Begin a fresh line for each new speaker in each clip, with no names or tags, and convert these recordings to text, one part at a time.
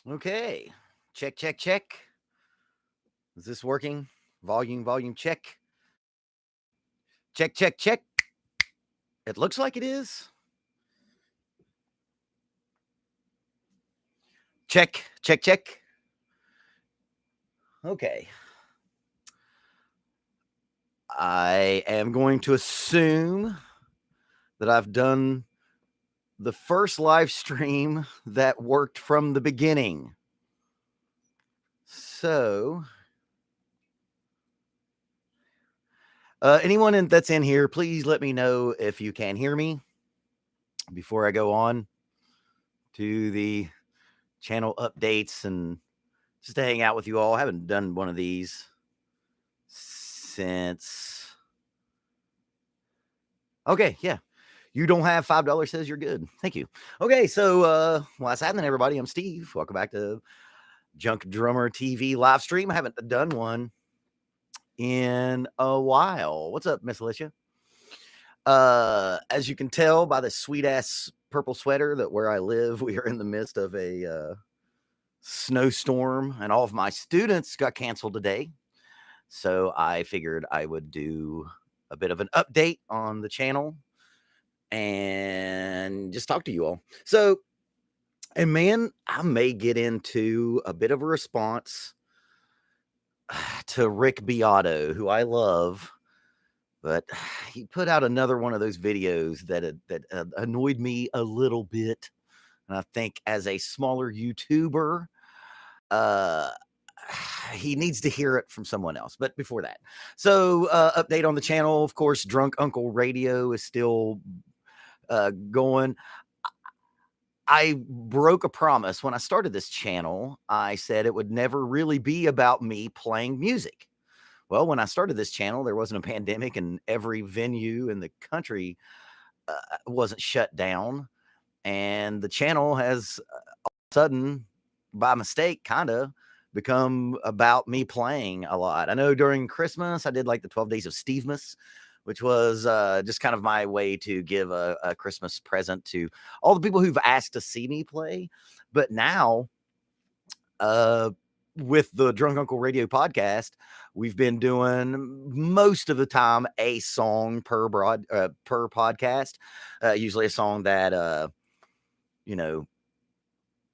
Okay. Check, check, check. Is this working? Volume, check. Check, check, check. It looks like it is. Check, check, check. Okay. I am going to assume that I've done the first live stream that worked from the beginning. So, anyone that's in here, please let me know if you can hear me before I go on to the channel updates and just to hang out with you all. I haven't done one of these since. Okay, yeah. You don't have $5 says you're good. Thank you. Okay, so what's happening, everybody? I'm Steve. Welcome back to Junk Drummer TV live stream. I haven't done one in a while. What's up, Miss Alicia? As you can tell by the sweet ass purple sweater that where I live, we are in the midst of a snowstorm, and all of my students got canceled today. So I figured I would do a bit of an update on the channel and just talk to you all. So, and man, I may get into a bit of a response to Rick Beato, who I love, but he put out another one of those videos that annoyed me a little bit. And I think as a smaller YouTuber, uh, he needs to hear it from someone else. But before that, so update on the channel. Of course, Drunk Uncle Radio is still going. I broke a promise when I started this channel. I said it would never really be about me playing music. Well, when I started this channel, there wasn't a pandemic and every venue in the country wasn't shut down. And the channel has all of a sudden, by mistake, kind of become about me playing a lot. I know during Christmas, I did like the 12 Days of Stevemas, which was just kind of my way to give a Christmas present to all the people who've asked to see me play. But now, with the Drunk Uncle Radio podcast, we've been doing most of the time a song per podcast, usually a song that you know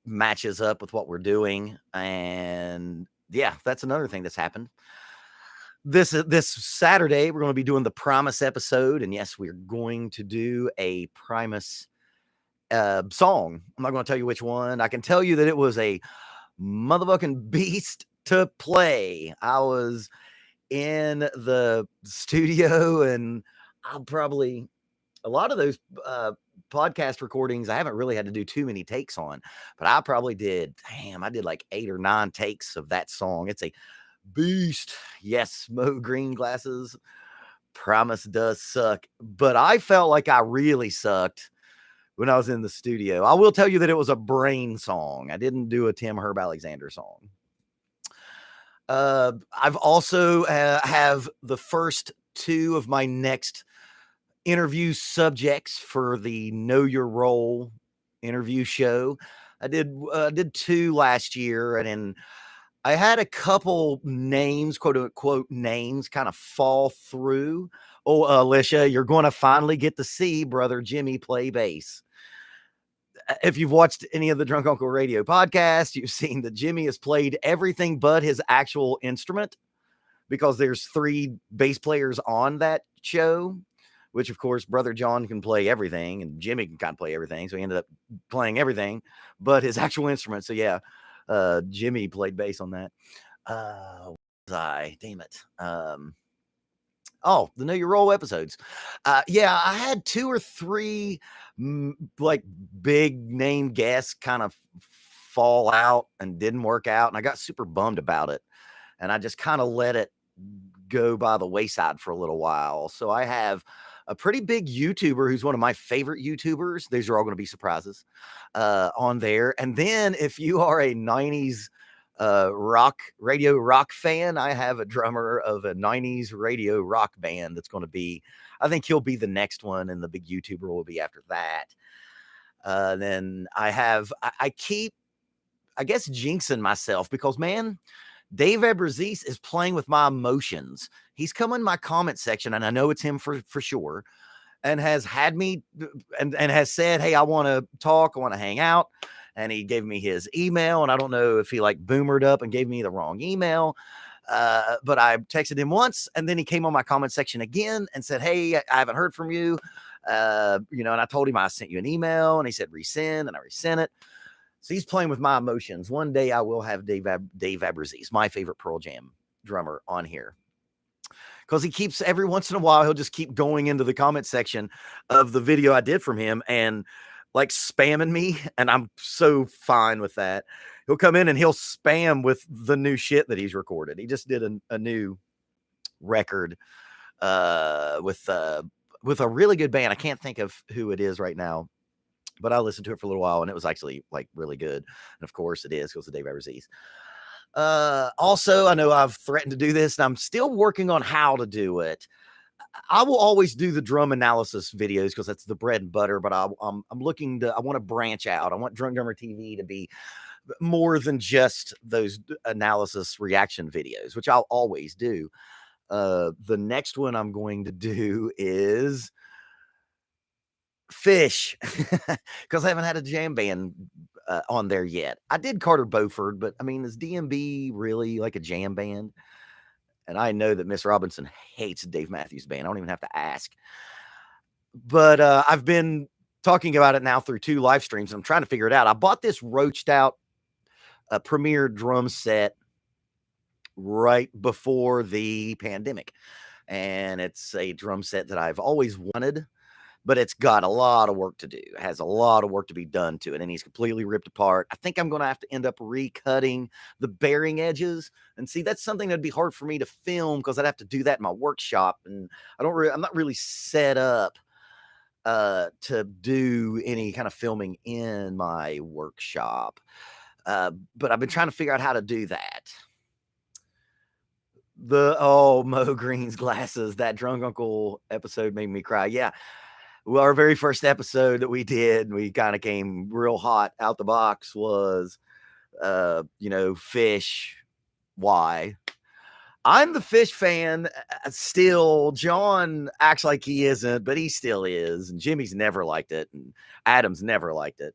matches up with what we're doing. And yeah, that's another thing that's happened. This Saturday, we're going to be doing the Primus episode, and yes, we're going to do a Primus song. I'm not going to tell you which one. I can tell you that it was a motherfucking beast to play. I was in the studio, and I'll probably a lot of those podcast recordings I haven't really had to do too many takes on, but I probably did. Damn, I did like 8 or 9 takes of that song. It's a beast. Yes, Mo Green Glasses. Promise does suck, but I felt like I really sucked when I was in the studio. I will tell you that it was a brain song. I didn't do a Tim Herb Alexander song. I've also have the first 2 of my next interview subjects for the Know Your Role interview show. I did 2 last year, and then I had a couple names, quote unquote names, kind of fall through. Oh, Alicia, you're going to finally get to see brother Jimmy play bass. If you've watched any of the Drunk Uncle Radio podcast, you've seen that Jimmy has played everything but his actual instrument, because there's 3 bass players on that show, which of course brother John can play everything and Jimmy can kind of play everything. So he ended up playing everything but his actual instrument. So yeah, Jimmy played bass on that. Damn it. Oh, the Know Your Role episodes. Yeah, I had 2 or 3 like big name guests kind of fall out and didn't work out, and I got super bummed about it. And I just kind of let it go by the wayside for a little while. So I have a pretty big YouTuber who's one of my favorite YouTubers. These are all going to be surprises on there. And then if you are a 90s radio rock fan, I have a drummer of a 90s radio rock band that's going to be, I think he'll be the next one, and the big YouTuber will be after that. Then I have, I keep I guess, jinxing myself because, man, Dave Abruzzese is playing with my emotions. He's come in my comment section, and I know it's him for sure, and has had me and has said, "Hey, I want to talk. I want to hang out." And he gave me his email, and I don't know if he like boomered up and gave me the wrong email. But I texted him once, and then he came on my comment section again and said, "Hey, I haven't heard from you." And I told him I sent you an email, and he said resend, and I resent it. So he's playing with my emotions. One day I will have Dave Abruzzese, my favorite Pearl Jam drummer, on here. Because he keeps, every once in a while, he'll just keep going into the comment section of the video I did from him and like spamming me. And I'm so fine with that. He'll come in and he'll spam with the new shit that he's recorded. He just did a new record with a really good band. I can't think of who it is right now, but I listened to it for a little while and it was actually like really good. And of course it is because of Dave Abruzzese. Also, I know I've threatened to do this and I'm still working on how to do it. I will always do the drum analysis videos because that's the bread and butter, but I'm looking to, I want to branch out. I want Drunk Drummer TV to be more than just those analysis reaction videos, which I'll always do. The next one I'm going to do is Fish because I haven't had a jam band on there yet. I did Carter Beauford, but I mean, is DMB really like a jam band? And I know that Miss Robinson hates Dave Matthews Band. I don't even have to ask. But I've been talking about it now through 2 live streams, and I'm trying to figure it out. I bought this roached out Premier drum set right before the pandemic. And it's a drum set that I've always wanted, but it's got a lot of work to do. It has a lot of work to be done to it, and he's completely ripped apart. I think I'm going to have to end up recutting the bearing edges. And see, that's something that'd be hard for me to film because I'd have to do that in my workshop, and I'm not really set up to do any kind of filming in my workshop. But I've been trying to figure out how to do that. Mo Green's glasses, that Drunk Uncle episode made me cry. Yeah. Well, our very first episode that we did, we kind of came real hot out the box was, Fish. Why? I'm the Fish fan still. John acts like he isn't, but he still is. And Jimmy's never liked it. And Adam's never liked it.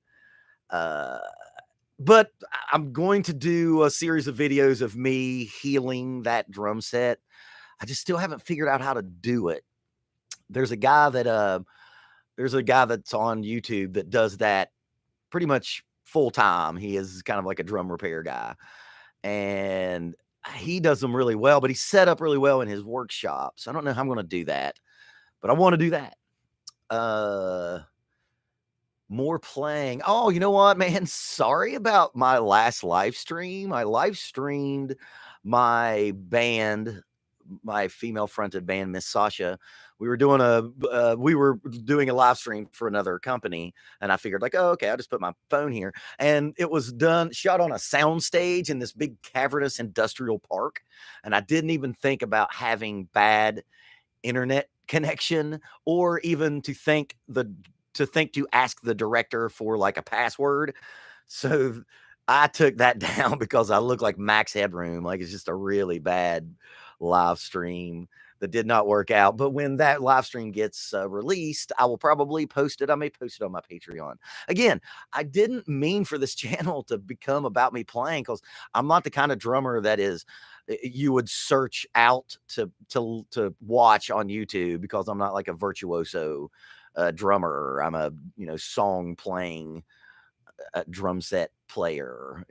But I'm going to do a series of videos of me healing that drum set. I just still haven't figured out how to do it. There's a guy that's on YouTube that does that pretty much full time. He is kind of like a drum repair guy, and he does them really well, but he's set up really well in his workshop. So I don't know how I'm going to do that, but I want to do that. More playing. Oh, you know what, man? Sorry about my last live stream. I live streamed my band, my female fronted band, Miss Sasha. We were doing a live stream for another company, and I figured like, oh, okay, I'll just put my phone here. And it was shot on a sound stage in this big cavernous industrial park. And I didn't even think about having bad internet connection or even to ask the director for like a password. So I took that down because I look like Max Headroom. Like it's just a really bad live stream that did not work out. But when that live stream gets released, I will probably post it. I may post it on my Patreon. Again, I didn't mean for this channel to become about me playing because I'm not the kind of drummer that is you would search out to watch on YouTube because I'm not like a virtuoso drummer. I'm a song playing drum set player.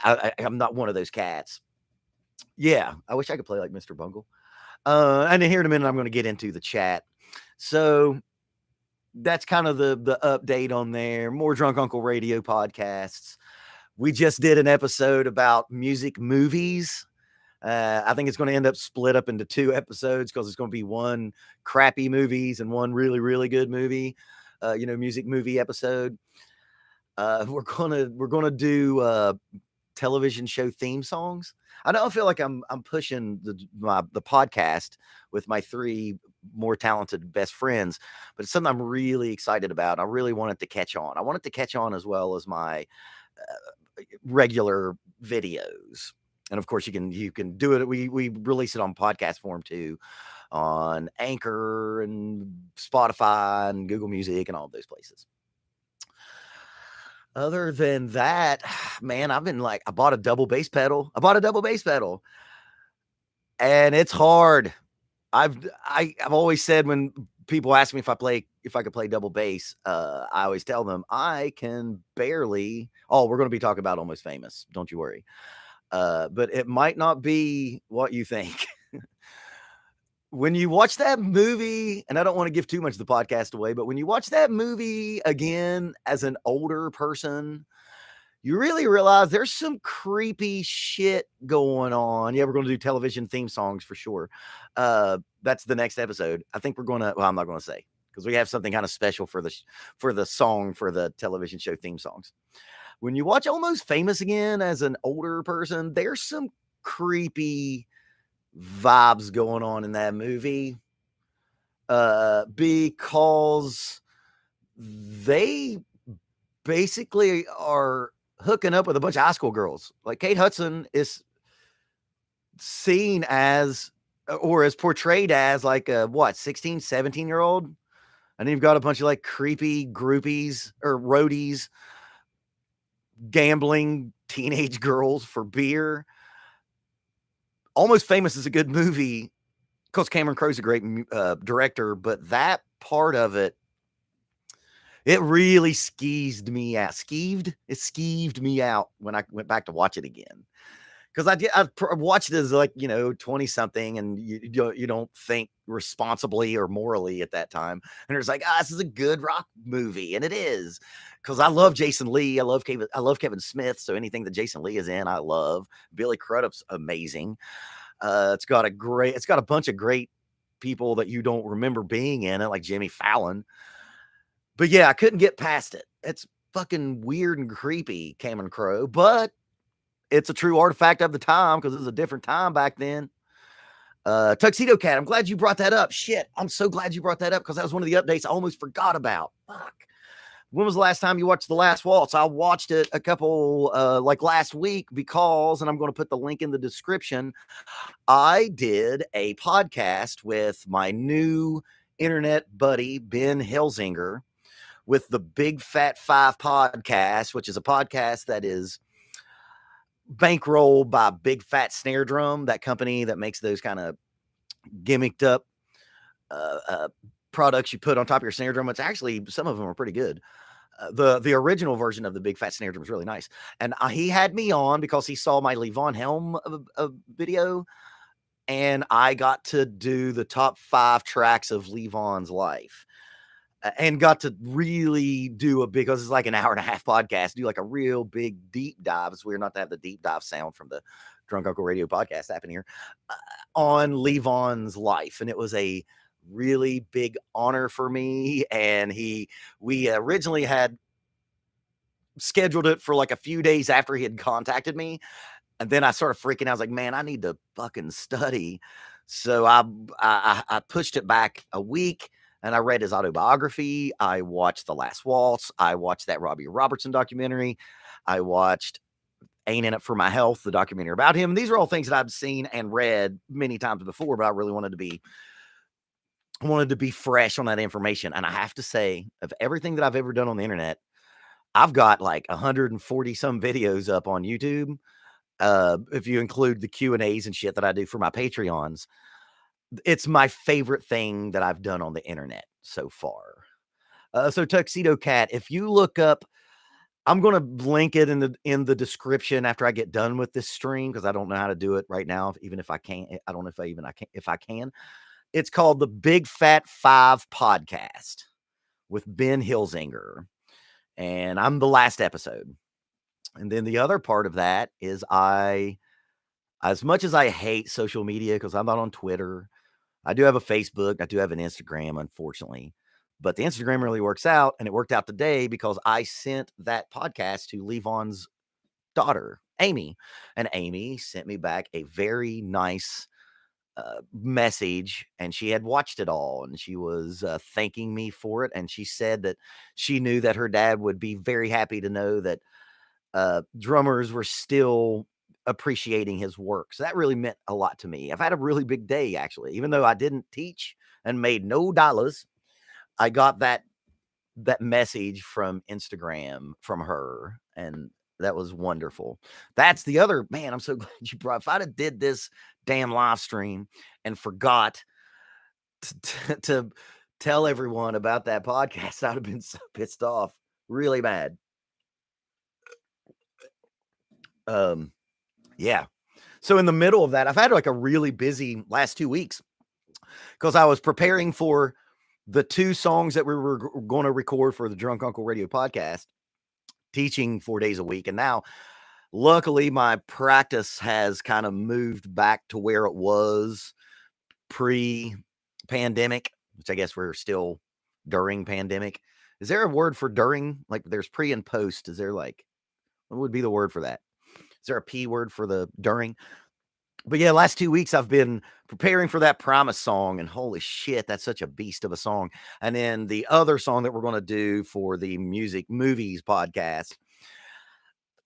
I'm not one of those cats. Yeah, I wish I could play like Mr. Bungle. And here in a minute, I'm going to get into the chat. So that's kind of the update on there. More Drunk Uncle Radio podcasts. We just did an episode about music movies. I think it's going to end up split up into 2 episodes because it's going to be one crappy movies and one really, really good movie, music movie episode. We're going to do television show theme songs. I don't feel like I'm pushing the podcast with my 3 more talented best friends, but it's something I'm really excited about. I really want it to catch on. I want it to catch on as well as my regular videos. And of course, you can do it. We release it on podcast form too, on Anchor and Spotify and Google Music and all of those places. Other than that, man, I've been like, I bought a double bass pedal. And it's hard. I've always said when people ask me if I could play double bass, I always tell them I can barely. Oh, we're going to be talking about Almost Famous. Don't you worry. But it might not be what you think. When you watch that movie, and I don't want to give too much of the podcast away, but when you watch that movie again as an older person, you really realize there's some creepy shit going on. Yeah, we're going to do television theme songs for sure. That's the next episode. I think we're going to, well, I'm not going to say, because we have something kind of special for the song for the television show theme songs. When you watch Almost Famous again as an older person, there's some creepy vibes going on in that movie. Because they basically are hooking up with a bunch of high school girls. Like Kate Hudson is seen as, or is portrayed as like a 16, 17-year-old. And then you've got a bunch of like creepy groupies or roadies gambling teenage girls for beer. Almost Famous is a good movie because Cameron Crowe's a great director, but that part of it, it really skeeved me out. It skeeved me out when I went back to watch it again. Because I watched it as like, 20 something, and you don't think responsibly or morally at that time. And it's like, this is a good rock movie. And it is, because I love Jason Lee. I love Kevin Smith. So anything that Jason Lee is in, I love. Billy Crudup's amazing. It's got a bunch of great people that you don't remember being in it, like Jimmy Fallon. But yeah, I couldn't get past it. It's fucking weird and creepy, Cameron Crowe, but it's a true artifact of the time because it was a different time back then. Tuxedo Cat, I'm glad you brought that up. Shit, I'm so glad you brought that up because that was one of the updates I almost forgot about. Fuck. When was the last time you watched The Last Waltz? I watched it a couple, like last week because, and I'm going to put the link in the description, I did a podcast with my new internet buddy, Ben Helsinger, with the Big Fat Five podcast, which is a podcast that is bankrolled by Big Fat Snare Drum, that company that makes those kind of gimmicked up products you put on top of your snare drum. It's actually, some of them are pretty good. The original version of the Big Fat Snare Drum is really nice. And he had me on because he saw my Levon Helm video, and I got to do the top 5 tracks of Levon's life. And got to really do because it's like an hour and a half podcast, do like a real big deep dive. It's weird not to have the deep dive sound from the Drunk Uncle Radio podcast happen here on Levon's life. And it was a really big honor for me. And we originally had scheduled it for like a few days after he had contacted me. And then I started freaking out. I was like, man, I need to fucking study. So I pushed it back a week. And I read his autobiography. I watched The Last Waltz. I watched that Robbie Robertson documentary. I watched Ain't In It For My Health, the documentary about him. And these are all things that I've seen and read many times before, but I really wanted to be fresh on that information. And I have to say, of everything that I've ever done on the internet, I've got like 140 some videos up on YouTube. If you include the Q&As and shit that I do for my Patreons. It's my favorite thing that I've done on the internet so far. So Tuxedo Cat, if you look up, I'm going to link it in the description after I get done with this stream, because I don't know how to do it right now. Even if I can, I don't know if I can. It's called the Big Fat Five podcast with Ben Hilsinger, and I'm the last episode. And then the other part of that is as much as I hate social media because I'm not on Twitter, I do have a Facebook. I do have an Instagram, unfortunately. But the Instagram really works out, and it worked out today because I sent that podcast to Levon's daughter, Amy. And Amy sent me back a very nice message, and she had watched it all, and she was thanking me for it. And she said that she knew that her dad would be very happy to know that drummers were still appreciating his work. So that really meant a lot to me. I've had a really big day, actually, even though I didn't teach and made no dollars. I got that message from Instagram from her, and that was wonderful. That's the other, man, I'm so glad you brought. If I'd have did this damn live stream and forgot to tell everyone about that podcast, I'd have been so pissed off, really mad. Yeah. So in the middle of that, I've had like a really busy last 2 weeks because I was preparing for the 2 songs that we were going to record for the Drunk Uncle Radio podcast, teaching 4 days a week. And now, luckily, my practice has kind of moved back to where it was pre-pandemic, which I guess we're still during pandemic. Is there a word for during? Like there's pre and post. Is there like, what would be the word for that? Is there a P word for the during? But yeah, last 2 weeks I've been preparing for that Promise song, and holy shit, that's such a beast of a song. And then the other song that we're going to do for the music movies podcast.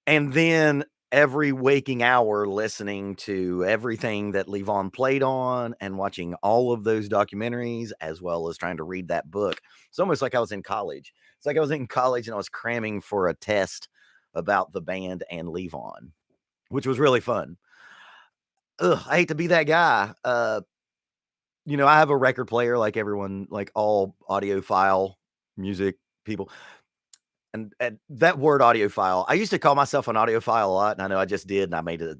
And then every waking hour listening to everything that Levon played on and watching all of those documentaries, as well as trying to read that book. It's almost like I was in college. It's like I was in college and I was cramming for a test about the band and Levon, which was really fun. Ugh, I hate to be that guy. I have a record player like everyone, like all audiophile music people. And that word audiophile, I used to call myself an audiophile a lot, and I know I just did, and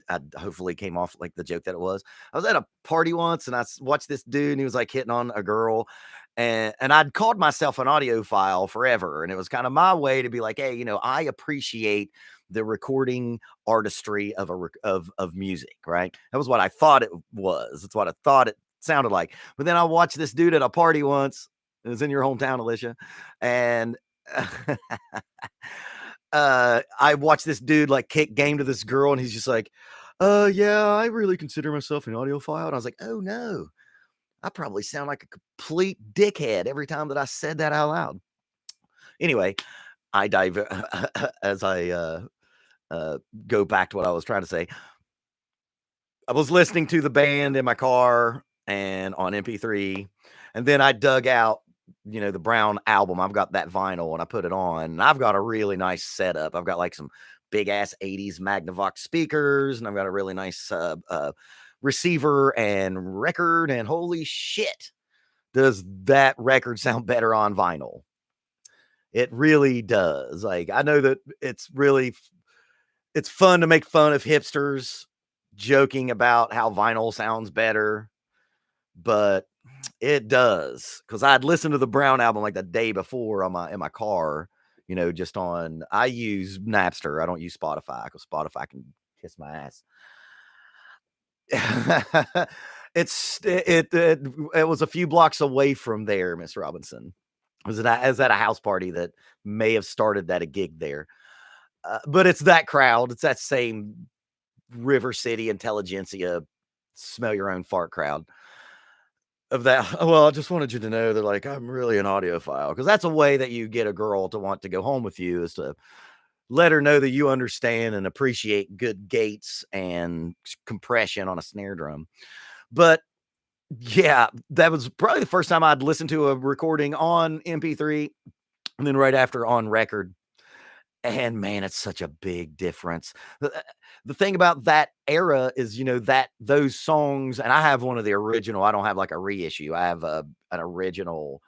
I hopefully came off like the joke that it was. I was at a party once, and I watched this dude, and he was like hitting on a girl, and I'd called myself an audiophile forever, and it was kind of my way to be like, hey, I appreciate the recording artistry of music, right? That was what I thought it was. That's what I thought it sounded like. But then I watched this dude at a party once. It was in your hometown, Alicia, and I watched this dude like kick game to this girl, and he's just like, yeah, I really consider myself an audiophile. And I was like, oh no, I probably sound like a complete dickhead every time that I said that out loud. Anyway, I dive as I go back to what I was trying to say. I was listening to the band in my car and on MP3, and then I dug out the Brown album. I've got that vinyl and I put it on, and I've got a really nice setup. I've got like some big ass 80s Magnavox speakers, and I've got a really nice receiver and record, and holy shit, does that record sound better on vinyl. It really does. Like, I know that it's fun to make fun of hipsters joking about how vinyl sounds better, but it does, because I'd listened to the Brown album like the day before in my car, just on. I use Napster. I don't use Spotify because Spotify can kiss my ass. It was a few blocks away from there, Miss Robinson. I was at a house party that may have started at a gig there, but it's that crowd. It's that same River City intelligentsia, smell your own fart crowd. Of that, well, I just wanted you to know that, like, I'm really an audiophile, because that's a way that you get a girl to want to go home with you, is to let her know that you understand and appreciate good gates and compression on a snare drum. But yeah, that was probably the first time I'd listened to a recording on MP3, and then right after on record. And man, it's such a big difference. The thing about that era is, that those songs, and I have one of the original. I don't have like a reissue. I have an original.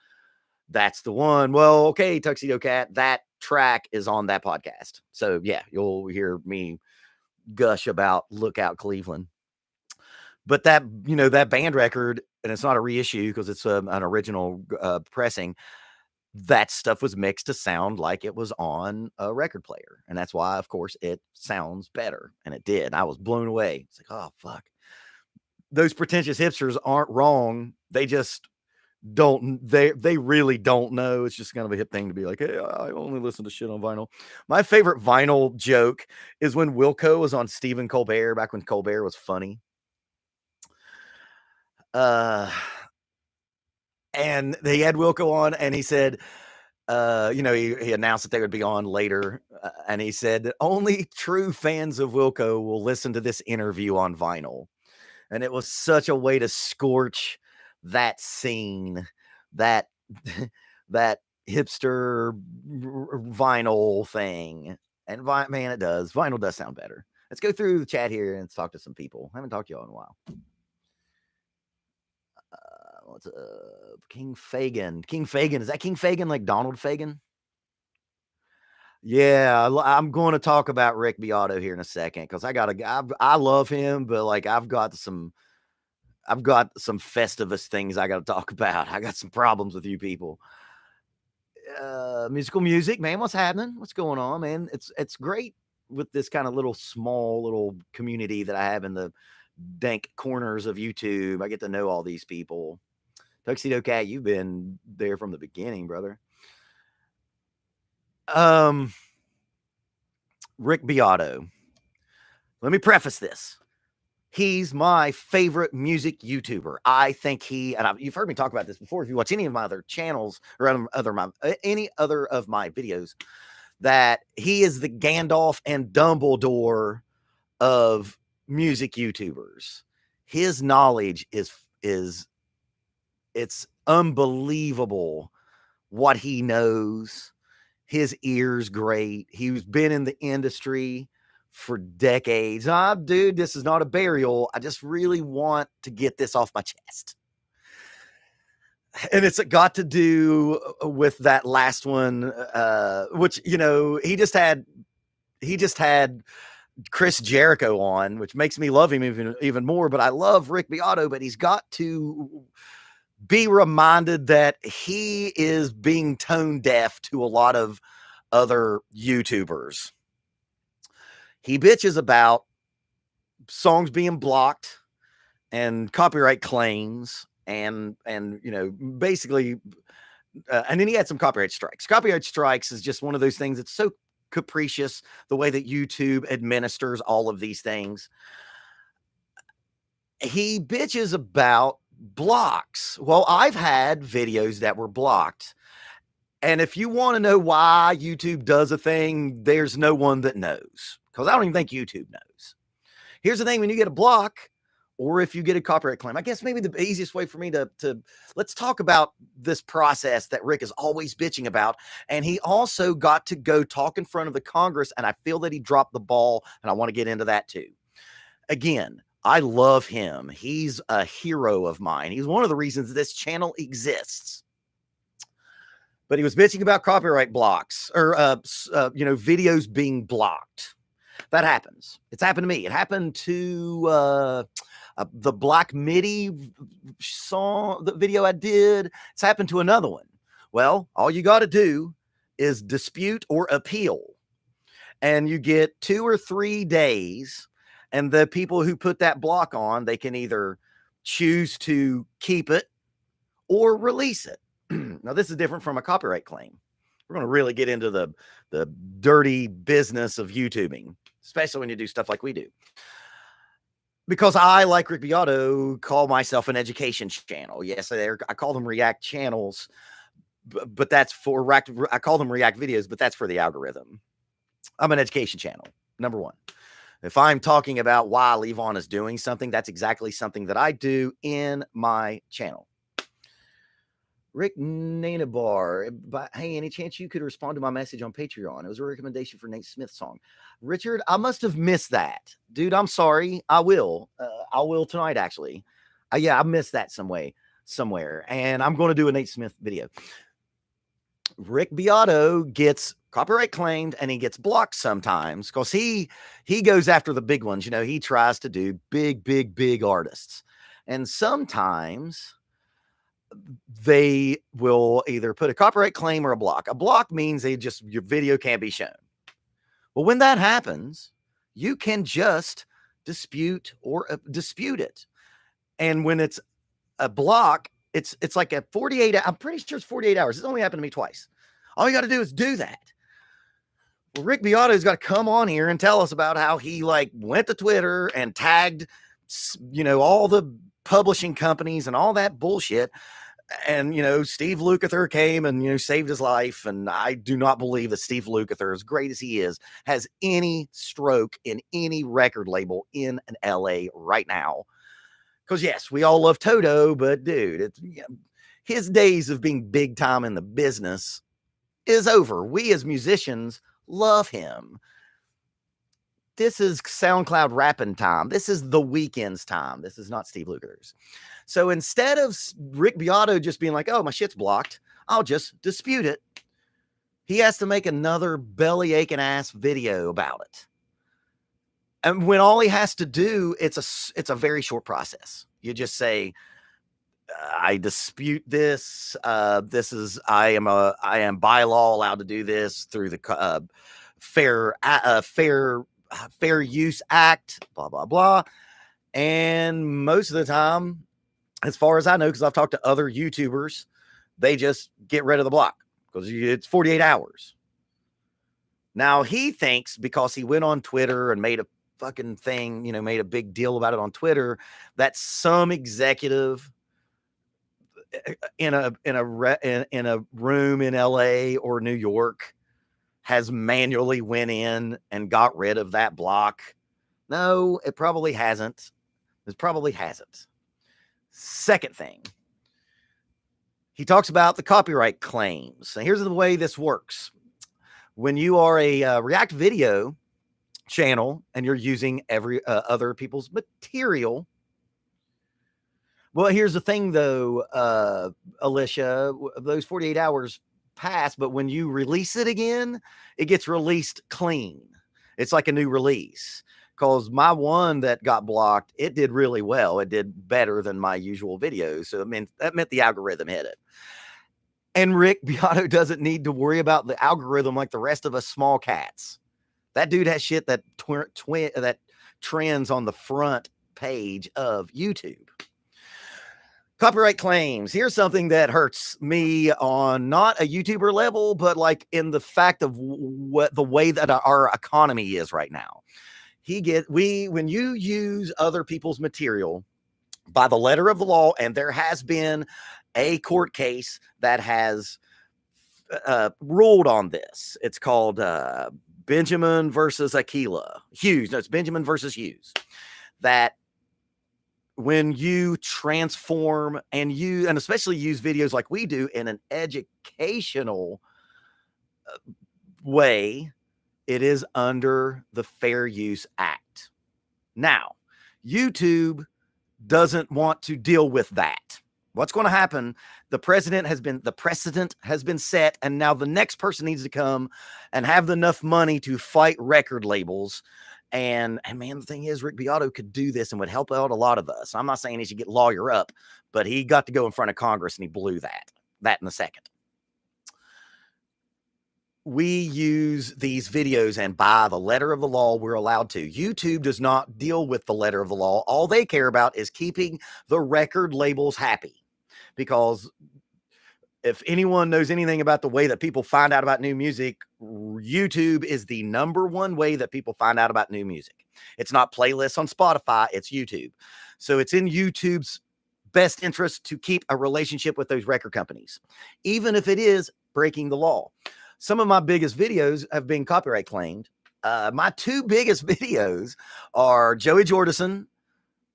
That's the one. Well, okay, Tuxedo Cat. That track is on that podcast. So yeah, you'll hear me gush about Lookout Cleveland. But that band record, and it's not a reissue because it's an original pressing. That stuff was mixed to sound like it was on a record player. And that's why, of course, it sounds better. And it did. I was blown away. It's like, oh, fuck. Those pretentious hipsters aren't wrong. They just they really don't know. It's just kind of a hip thing to be like, hey, I only listen to shit on vinyl. My favorite vinyl joke is when Wilco was on Stephen Colbert, back when Colbert was funny. And they had Wilco on, and he said, he announced that they would be on later, and he said that only true fans of Wilco will listen to this interview on vinyl. And it was such a way to scorch that scene, that that hipster vinyl thing. And man, it does. Vinyl does sound better. Let's go through the chat here and talk to some people. I haven't talked to y'all in a while. What's up? King Fagan. King Fagan. Is that King Fagan like Donald Fagan? Yeah, I'm going to talk about Rick Beato here in a second because I love him, but like I've got some Festivus things I got to talk about. I got some problems with you people. Musical music, man. What's happening? What's going on, man? It's great with this kind of small little community that I have in the dank corners of YouTube. I get to know all these people. Tuxedo Cat, you've been there from the beginning, brother. Rick Beato. Let me preface this. He's my favorite music YouTuber. I think you've heard me talk about this before. If you watch any of my other channels or any other of my videos, that he is the Gandalf and Dumbledore of music YouTubers. His knowledge it's unbelievable what he knows. His ear's great. He's been in the industry for decades. Dude, this is not a burial. I just really want to get this off my chest. And it's got to do with that last one, which, he just had Chris Jericho on, which makes me love him even more. But I love Rick Beato, but he's got to be reminded that he is being tone deaf to a lot of other YouTubers. He bitches about songs being blocked and copyright claims and basically, and then he had some copyright strikes. Copyright strikes is just one of those things that's so capricious, the way that YouTube administers all of these things. He bitches about blocks. Well, I've had videos that were blocked. And if you want to know why YouTube does a thing, there's no one that knows, because I don't even think YouTube knows. Here's the thing: when you get a block, or if you get a copyright claim, I guess maybe the easiest way for me to let's talk about this process that Rick is always bitching about. And he also got to go talk in front of the Congress, and I feel that he dropped the ball, and I want to get into that too. Again, I love him. He's a hero of mine. He's one of the reasons this channel exists. But he was bitching about copyright blocks or, videos being blocked. That happens. It's happened to me. It happened to the Black MIDI song, the video I did. It's happened to another one. Well, all you got to do is dispute or appeal. And you get 2 or 3 days. And the people who put that block on, they can either choose to keep it or release it. Now, this is different from a copyright claim. We're going to really get into the dirty business of YouTubing, especially when you do stuff like we do. Because I, like Rick Beato, call myself an education channel. Yes, I call them React channels, but that's for I call them React videos, but that's for the algorithm. I'm an education channel, number one. If I'm talking about why Levon is doing something, that's exactly something that I do in my channel. Rick Nainabar, but hey, any chance you could respond to my message on Patreon? It was a recommendation for Nate Smith's song. Richard, I must have missed that. Dude, I'm sorry. I will tonight, actually. I missed that somewhere. And I'm going to do a Nate Smith video. Rick Beato gets copyright claimed and he gets blocked sometimes because he goes after the big ones. He tries to do big artists. And sometimes they will either put a copyright claim or a block. A block means your video can't be shown. Well, when that happens, you can just dispute it. And when it's a block, It's like a 48. I'm pretty sure it's 48 hours. It's only happened to me twice. All you got to do is do that. Well, Rick Beato's got to come on here and tell us about how he like went to Twitter and tagged, all the publishing companies and all that bullshit. And, Steve Lukather came and, saved his life. And I do not believe that Steve Lukather, as great as he is, has any stroke in any record label in LA right now. Because, yes, we all love Toto, but dude, his days of being big time in the business is over. We as musicians love him. This is SoundCloud rapping time. This is The Weeknd's time. This is not Steve Lukather's. So instead of Rick Beato just being like, oh, my shit's blocked, I'll just dispute it, he has to make another belly aching ass video about it. And when all he has to do, it's a very short process. You just say, I dispute this. I am by law allowed to do this through the Fair Use Act, blah, blah, blah. And most of the time, as far as I know, because I've talked to other YouTubers, they just get rid of the block because it's 48 hours. Now, he thinks because he went on Twitter and made a fucking thing, made a big deal about it on Twitter, that some executive in a room in LA or New York has manually went in and got rid of that block. No, it probably hasn't. It probably hasn't. Second thing, he talks about the copyright claims. And here's the way this works. When you are a React video channel and you're using other people's material, well, here's the thing though, Alicia, those 48 hours pass, but when you release it again, it gets released clean. It's like a new release. Because my one that got blocked, it did really well. It did better than my usual videos. So that meant the algorithm hit it. And Rick Beato doesn't need to worry about the algorithm like the rest of us small cats. That dude has shit that that trends on the front page of YouTube. Copyright claims. Here's something that hurts me on not a YouTuber level, but like in the fact of the way that our economy is right now. When you use other people's material by the letter of the law, and there has been a court case that has ruled on this. It's called Benjamin versus Aquila. Hughes. No, it's Benjamin versus Hughes. That when you transform and especially use videos like we do in an educational way, it is under the Fair Use Act. Now, YouTube doesn't want to deal with that. What's going to happen? The precedent has been set, and now the next person needs to come and have enough money to fight record labels. And man, the thing is, Rick Beato could do this and would help out a lot of us. I'm not saying he should get lawyer up, but he got to go in front of Congress and he blew that in a second. We use these videos, and by the letter of the law, we're allowed to. YouTube does not deal with the letter of the law. All they care about is keeping the record labels happy. Because if anyone knows anything about the way that people find out about new music, YouTube is the number one way that people find out about new music. It's not playlists on Spotify, it's YouTube. So it's in YouTube's best interest to keep a relationship with those record companies, even if it is breaking the law. Some of my biggest videos have been copyright claimed. My two biggest videos are Joey Jordison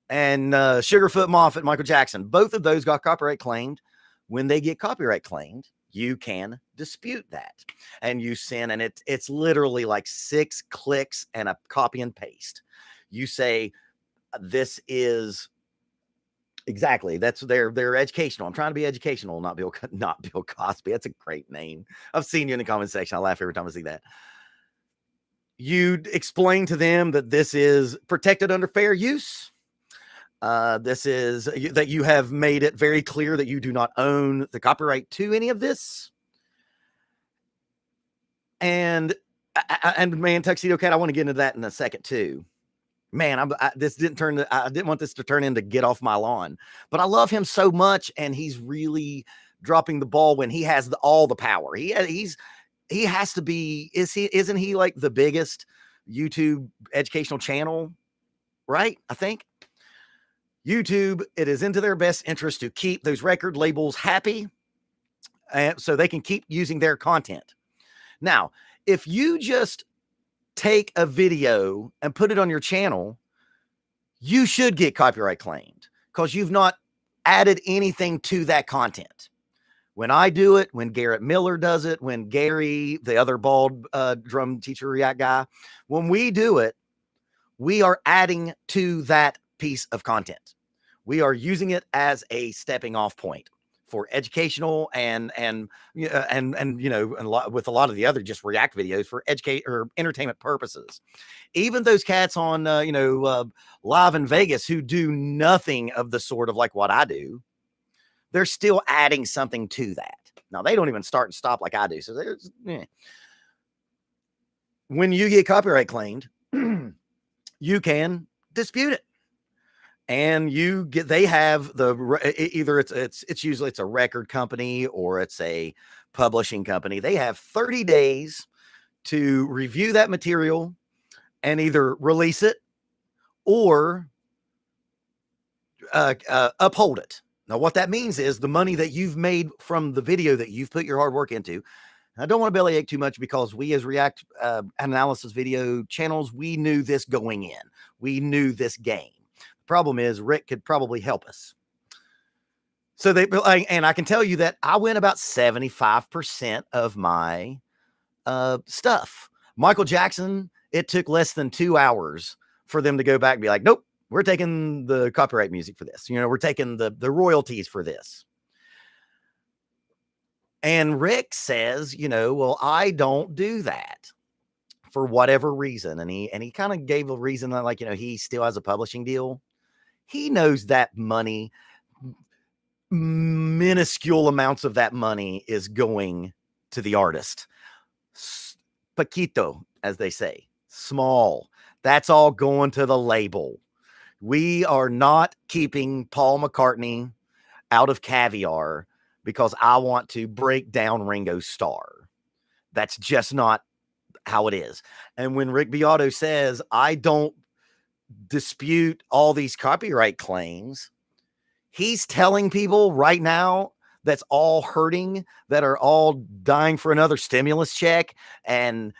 and Sugarfoot Moffat, Michael Jackson. Both of those got copyright claimed. When they get copyright claimed, you can dispute that. And you send, and it's literally like 6 clicks and a copy and paste. You say, this is exactly, that's they're educational. I'm trying to be educational, not Bill Cosby. That's a great name. I've seen you in the comment section. I laugh every time I see that. You explain to them that this is protected under fair use. This is that you have made it very clear that you do not own the copyright to any of this. And man, Tuxedo Cat, I want to get into that in a second too. Man, I didn't want this to turn into get off my lawn, but I love him so much, and he's really dropping the ball when he has all the power. He has to be. Isn't he like the biggest YouTube educational channel? Right? I think YouTube. It is into their best interest to keep those record labels happy, so they can keep using their content. Now, if you just take a video and put it on your channel, you should get copyright claimed because you've not added anything to that content. When I do it, when Garrett Miller does it, when Gary, the other bald drum teacher React guy, when we do it, we are adding to that piece of content. We are using it as a stepping off point for educational and with a lot of the other just React videos for educate or entertainment purposes. Even those cats on live in Vegas who do nothing of the sort of like what I do, they're still adding something to that. Now they don't even start and stop like I do. So there's when you get copyright claimed, you can dispute it. And they have either it's usually it's a record company or it's a publishing company. They have 30 days to review that material and either release it or uphold it. Now, what that means is the money that you've made from the video that you've put your hard work into. I don't want to bellyache too much because we as React analysis video channels, we knew this going in. We knew this game. Problem is Rick could probably help us. So and I can tell you that I win about 75% of my stuff. Michael Jackson, it took less than 2 hours for them to go back and be like, nope, we're taking the copyright music for this. We're taking the royalties for this. And Rick says, well, I don't do that for whatever reason. And he kind of gave a reason that he still has a publishing deal. He knows that money, minuscule amounts of that money is going to the artist. Paquito, as they say, small. That's all going to the label. We are not keeping Paul McCartney out of caviar because I want to break down Ringo's star. That's just not how it is. And when Rick Beato says, I don't dispute all these copyright claims, he's telling people right now that's all hurting, that are all dying for another stimulus check, and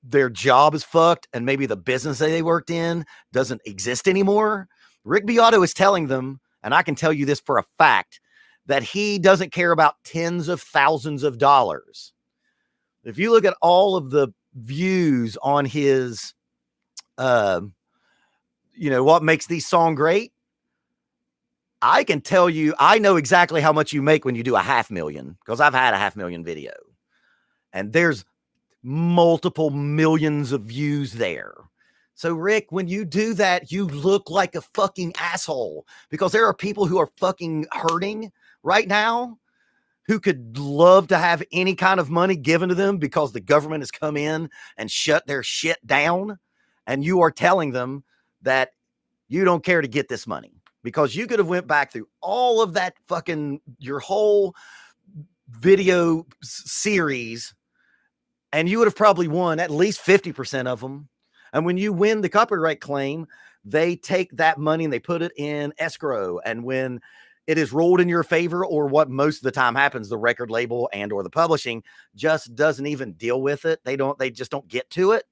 their job is fucked, and maybe the business that they worked in doesn't exist anymore. Rick Beato is telling them, and I can tell you this for a fact, that he doesn't care about tens of thousands of dollars. If you look at all of the views on his what makes these songs great, I can tell you, I know exactly how much you make when you do 500,000 because I've had a 500,000 video and there's multiple millions of views there. So Rick, when you do that, you look like a fucking asshole because there are people who are fucking hurting right now who could love to have any kind of money given to them because the government has come in and shut their shit down. And you are telling them that you don't care to get this money because you could have went back through all of that your whole video series and you would have probably won at least 50% of them. And when you win the copyright claim, they take that money and they put it in escrow. And when it is ruled in your favor, or what most of the time happens, the record label and or the publishing just doesn't even deal with it. They just don't get to it.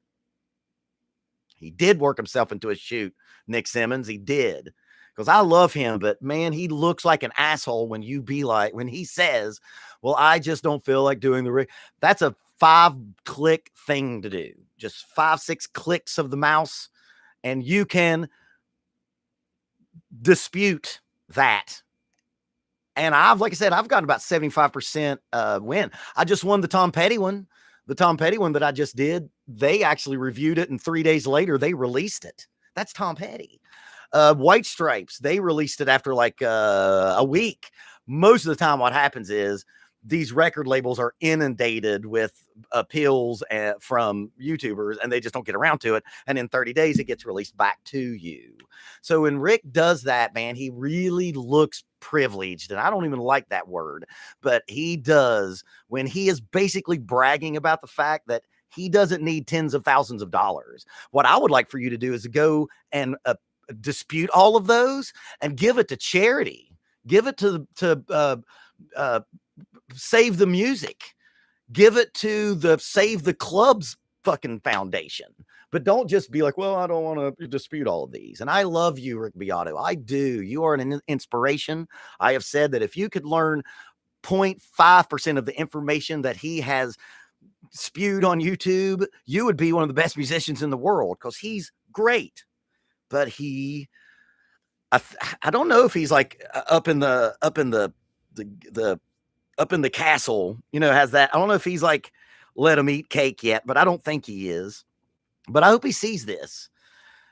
He did work himself into a shoot, Nick Simmons. He did. Because I love him, but man, he looks like an asshole when he says, well, I just don't feel like doing that's a 5-click thing to do. Just 5-6 clicks of the mouse. And you can dispute that. And I've gotten about 75% win. I just won the Tom Petty one. The Tom Petty one that I just did, they actually reviewed it, and 3 days later, they released it. That's Tom Petty. White Stripes, they released it after a week. Most of the time, what happens is these record labels are inundated with appeals from YouTubers, and they just don't get around to it. And in 30 days, it gets released back to you. So when Rick does that, man, he really looks privileged. And I don't even like that word, but he does, when he is basically bragging about the fact that he doesn't need tens of thousands of dollars. What I would like for you to do is to go and dispute all of those and give it to charity. Give it to Save the Music. Give it to the Save the Clubs fucking foundation. But don't just be like, well, I don't want to dispute all of these. And I love you, Rick Beato. I do. You are an inspiration. I have said that if you could learn 0.5% of the information that he has spewed on YouTube, you would be one of the best musicians in the world, because he's great. But I don't know if he's like up in the castle, has that. I don't know if he's like let him eat cake yet, but I don't think he is. But I hope he sees this,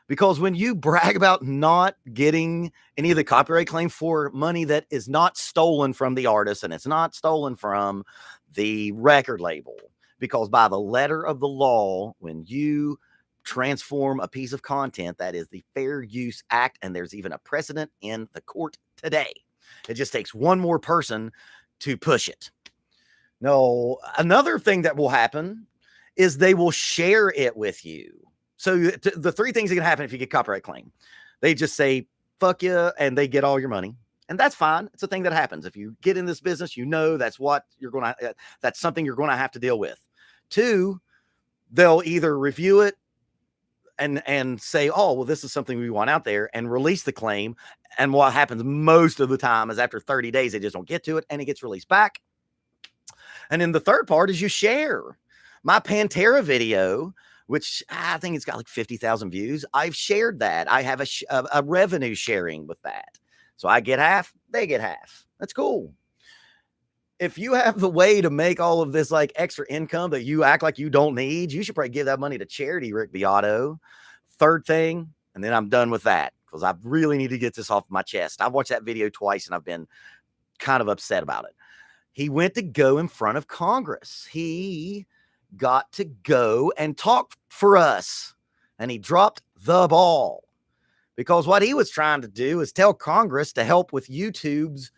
because when you brag about not getting any of the copyright claim for money that is not stolen from the artist, and it's not stolen from the record label, because by the letter of the law, when you transform a piece of content, that is the Fair Use Act, and there's even a precedent in the court today. It just takes one more person to push it. No, another thing that will happen is they will share it with you. So the three things that can happen if you get copyright claim, they just say, fuck you, and they get all your money. And that's fine. It's a thing that happens. If you get in this business, that's what you're going to, that's something you're going to have to deal with. Two, they'll either review it and say, oh, well, this is something we want out there, and release the claim. And what happens most of the time is after 30 days, they just don't get to it, and it gets released back. And then the third part is you share. My Pantera video, which I think it's got like 50,000 views, I've shared that. I have a revenue sharing with that. So I get half, they get half. That's cool. If you have the way to make all of this like extra income that you act like you don't need, you should probably give that money to charity, Rick Beato. Third thing, and then I'm done with that, because I really need to get this off my chest. I've watched that video twice and I've been kind of upset about it. He went to go in front of Congress. He got to go and talk for us, and he dropped the ball, because what he was trying to do is tell Congress to help with YouTube's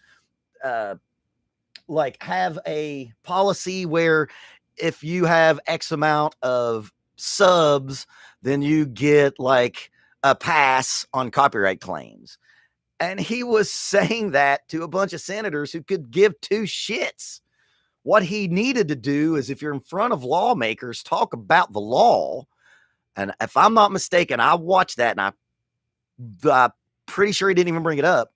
like have a policy where if you have X amount of subs, then you get like a pass on copyright claims. And he was saying that to a bunch of senators who could give two shits. What he needed to do is, if you're in front of lawmakers, talk about the law. And if I'm not mistaken, I watched that, and I'm pretty sure he didn't even bring it up.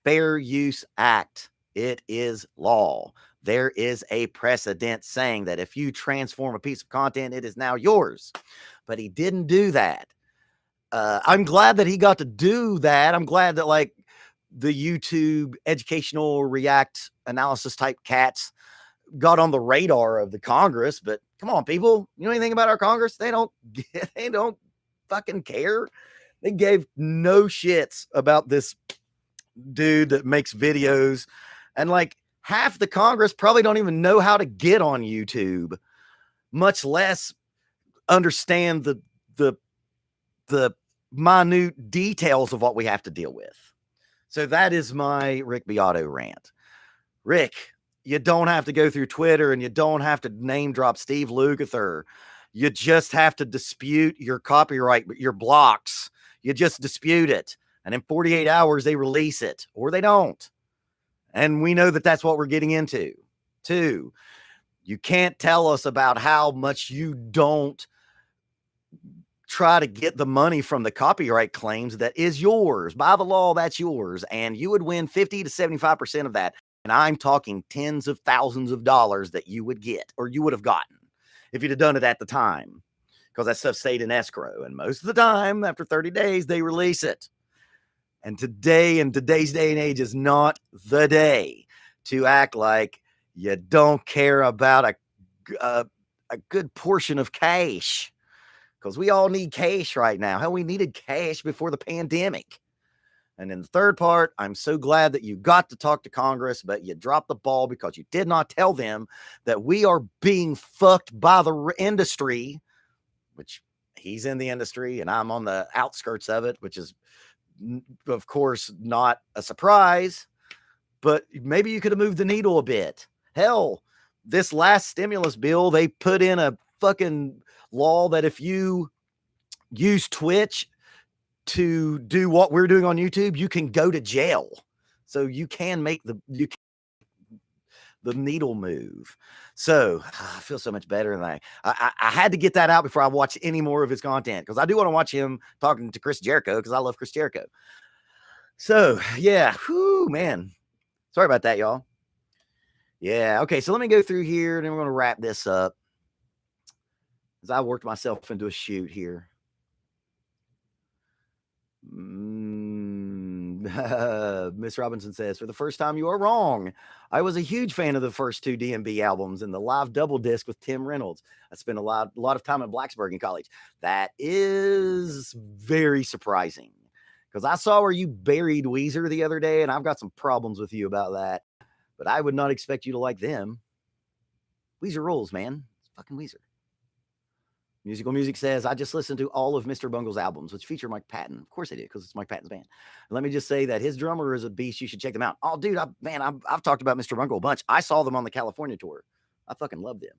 Fair Use Act. It is law. There is a precedent saying that if you transform a piece of content, it is now yours. But he didn't do that. I'm glad that he got to do that. I'm glad that like the YouTube educational React analysis type cats got on the radar of the Congress. But come on, people, you know anything about our Congress? They don't fucking care. They gave no shits about this dude that makes videos, and like half the Congress probably don't even know how to get on YouTube, much less understand the minute details of what we have to deal with. So that is my Rick Beato rant. Rick, you don't have to go through Twitter, and you don't have to name drop Steve Lukather. You just have to dispute your copyright, your blocks. You just dispute it. And in 48 hours, they release it, or they don't. And we know that that's what we're getting into. Two, you can't tell us about how much you don't try to get the money from the copyright claims that is yours. By the law, that's yours. And you would win 50 to 75% of that. And I'm talking tens of thousands of dollars that you would get, or you would have gotten, if you'd have done it at the time, because that stuff stayed in escrow. And most of the time, after 30 days, they release it. And today, in today's day and age, is not the day to act like you don't care about a good portion of cash, because we all need cash right now. Hell, we needed cash before the pandemic. And in the third part, I'm so glad that you got to talk to Congress, but you dropped the ball because you did not tell them that we are being fucked by the industry, which he's in the industry and I'm on the outskirts of it, which is, of course, not a surprise, but maybe you could have moved the needle a bit. Hell, this last stimulus bill, they put in a fucking law that if you use Twitch to do what we're doing on YouTube, you can go to jail. So you can make the needle move. So I feel so much better than I had to get that out before I watch any more of his content, because I do want to watch him talking to Chris Jericho, because I love Chris Jericho. So yeah, whew, man. Sorry about that, y'all. Yeah, okay, so let me go through here, and then we're going to wrap this up, as I worked myself into a shoot here. Miss Robinson says, for the first time, you are wrong. I was a huge fan of the first two DMB albums and the live double disc with Tim Reynolds. I spent a lot of time in Blacksburg in college. That is very surprising, because I saw where you buried Weezer the other day, and I've got some problems with you about that. But I would not expect you to like them. Weezer rules, man. It's fucking Weezer. Musical Music says, I just listened to all of Mr. Bungle's albums, which feature Mike Patton. Of course I did, because it's Mike Patton's band. And let me just say that his drummer is a beast. You should check them out. Oh, dude, I've talked about Mr. Bungle a bunch. I saw them on the California tour. I fucking love them.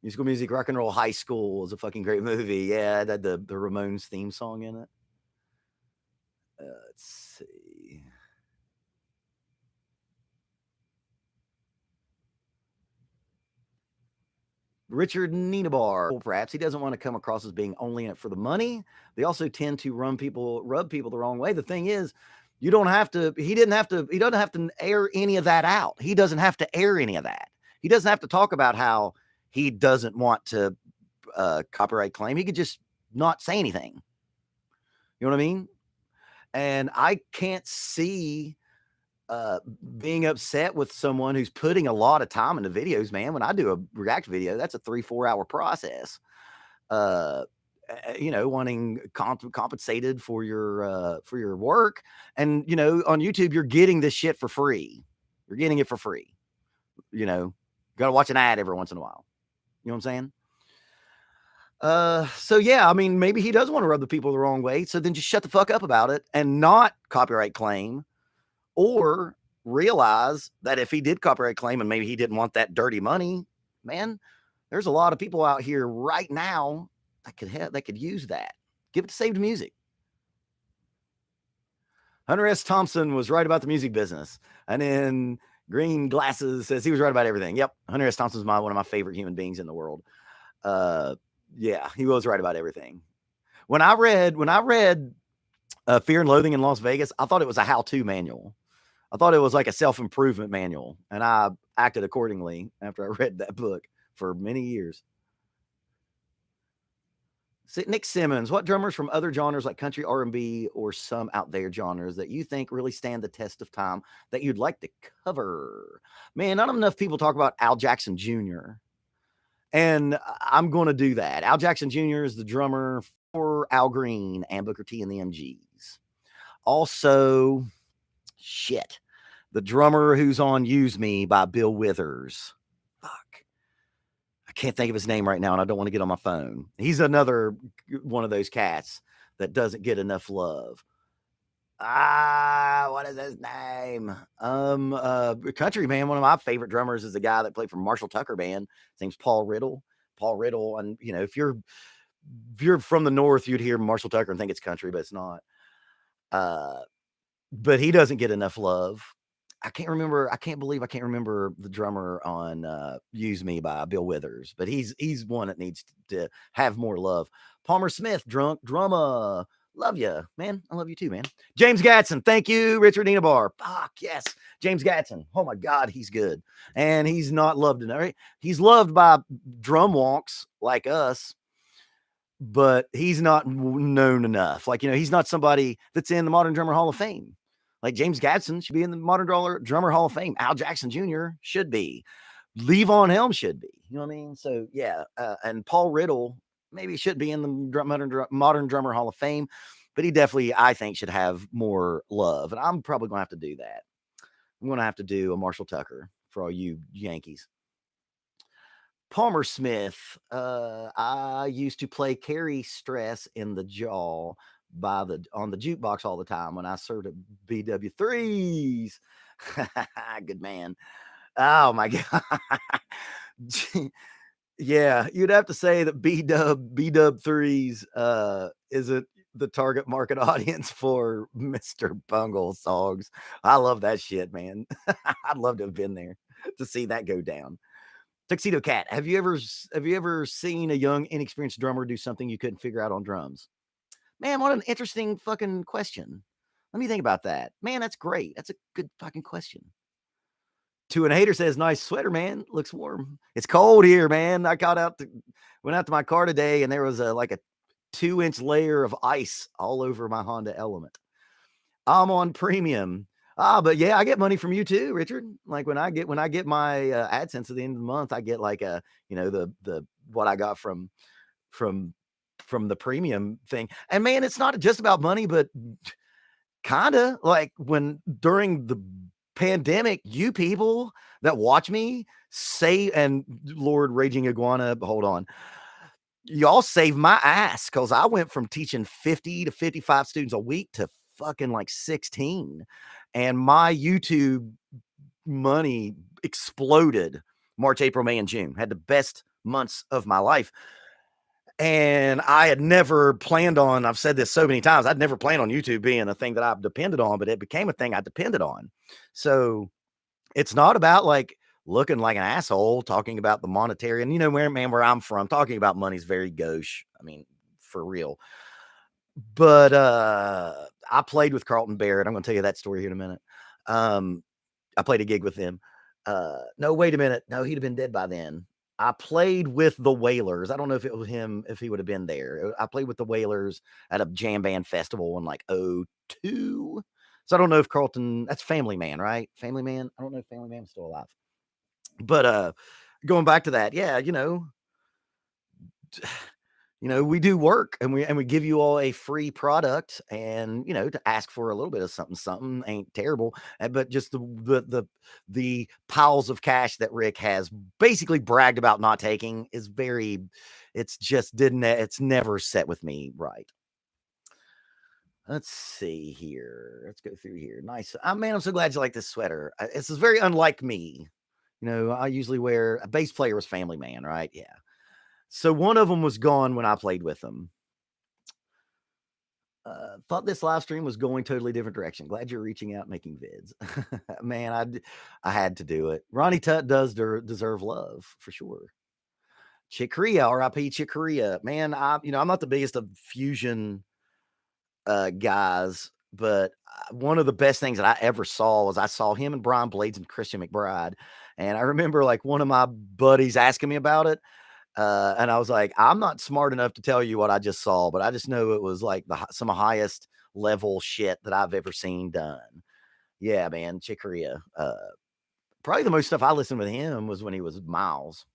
Musical Music, Rock and Roll High School is a fucking great movie. Yeah, it had the Ramones theme song in it. Let's see. Richard Nienabar, perhaps he doesn't want to come across as being only in it for the money. They also tend to rub people the wrong way. The thing is, you don't have to, he doesn't have to air any of that out. He doesn't have to air any of that. He doesn't have to talk about how he doesn't want to copyright claim. He could just not say anything. You know what I mean? And I can't see being upset with someone who's putting a lot of time into videos, man. When I do a react video, that's a 3-4 hour process. Wanting compensated for your work, and on YouTube, you're getting this shit for free. You're getting it for free. Gotta watch an ad every once in a while. You know what I'm saying? So yeah, I mean, maybe he does want to rub the people the wrong way. So then just shut the fuck up about it and not copyright claim. Or realize that if he did copyright claim and maybe he didn't want that dirty money, man, there's a lot of people out here right now that could use that. Give it to Saved Music. Hunter S. Thompson was right about the music business. And then Green Glasses says he was right about everything. Yep, Hunter S. Thompson's one of my favorite human beings in the world. Yeah, he was right about everything. When I read Fear and Loathing in Las Vegas, I thought it was a how-to manual. I thought it was like a self-improvement manual, and I acted accordingly after I read that book for many years. Nick Simmons, what drummers from other genres like country, R&B, or some out there genres that you think really stand the test of time that you'd like to cover? Man, not enough people talk about Al Jackson Jr., and I'm going to do that. Al Jackson Jr. is the drummer for Al Green and Booker T and the MGs. Also, shit, the drummer who's on Use Me by Bill Withers. Fuck. I can't think of his name right now, and I don't want to get on my phone. He's another one of those cats that doesn't get enough love. What is his name? Country man. One of my favorite drummers is the guy that played for Marshall Tucker Band. His name's Paul Riddle. And if you're from the North, you'd hear Marshall Tucker and think it's country, but it's not. But he doesn't get enough love. I can't believe I can't remember the drummer on Use Me by Bill Withers, but he's one that needs to have more love. Palmer Smith, drunk drummer. Love you, man. I love you too, man. James Gatson. Thank you, Richard Nienabar. Fuck, yes. James Gatson. Oh my God, he's good. And he's not loved enough. Right? He's loved by drum wonks like us, but he's not known enough. Like, he's not somebody that's in the Modern Drummer Hall of Fame. Like James Gatson should be in the Modern Drummer Hall of Fame. Al Jackson Jr. should be. Levon Helm should be. You know what I mean? So, yeah. And Paul Riddle maybe should be in the Modern Drummer Hall of Fame. but he definitely, I think, should have more love. And I'm probably going to have to do that. I'm going to have to do a Marshall Tucker for all you Yankees. Palmer Smith, I used to play Carry Stress in the Jaw on the jukebox all the time when I served at BW3s. Good man. Oh my god. Yeah, you'd have to say that B-Dub threes isn't the target market audience for Mr. Bungle songs. I love that shit, man. I'd love to have been there to see that go down. Tuxedo Cat, have you ever seen a young, inexperienced drummer do something you couldn't figure out on drums? Man, what an interesting fucking question. Let me think about that. Man, that's great. That's a good fucking question. To an hater says, nice sweater, man. Looks warm. It's cold here, man. I went out to my car today and there was like a 2-inch layer of ice all over my Honda Element. I'm on premium. But yeah, I get money from you too, Richard. Like when I get my AdSense at the end of the month, I get like the what I got from the premium thing. And man, it's not just about money, but kind of like when during the pandemic, you people that watch me say, and Lord Raging Iguana, hold on, y'all saved my ass because I went from teaching 50 to 55 students a week to fucking like 16, and my YouTube money exploded March, April, May, and June. Had the best months of my life. And I had never planned on, I've said this so many times, I'd never planned on YouTube being a thing that I've depended on, but it became a thing I depended on. So it's not about like looking like an asshole talking about the monetary. And you know, where I'm from, talking about money is very gauche. I mean, for real. But I played with Carlton Barrett. I'm going to tell you that story here in a minute. I played a gig with him. No, wait a minute. No, he'd have been dead by then. I played with the Wailers. I don't know if it was him, if he would have been there. I played with the Wailers at a jam band festival in like 02. So I don't know if Carlton, that's Family Man, right? Family Man. I don't know if Family Man's still alive. But going back to that, yeah, we do work and we give you all a free product, and to ask for a little bit of something ain't terrible. But just the piles of cash that Rick has basically bragged about not taking is very, it's never set with me right. Let's see here. Let's go through here. Nice. Man, I'm so glad you like this sweater. This is very unlike me. I usually wear, a bass player was Family Man, right? Yeah. So one of them was gone when I played with them. Thought this live stream was going totally different direction. Glad you're reaching out, making vids. Man, I had to do it. Ronnie Tut does deserve love for sure. Chick Corea, R.I.P. Chick Corea. Man, I'm not the biggest of fusion guys, but one of the best things that I ever saw was I saw him and Brian Blades and Christian McBride. And I remember like one of my buddies asking me about it. And I was like, I'm not smart enough to tell you what I just saw, but I just know it was like some highest level shit that I've ever seen done. Yeah, man, Chick Corea. Probably the most stuff I listened with him was when he was Miles.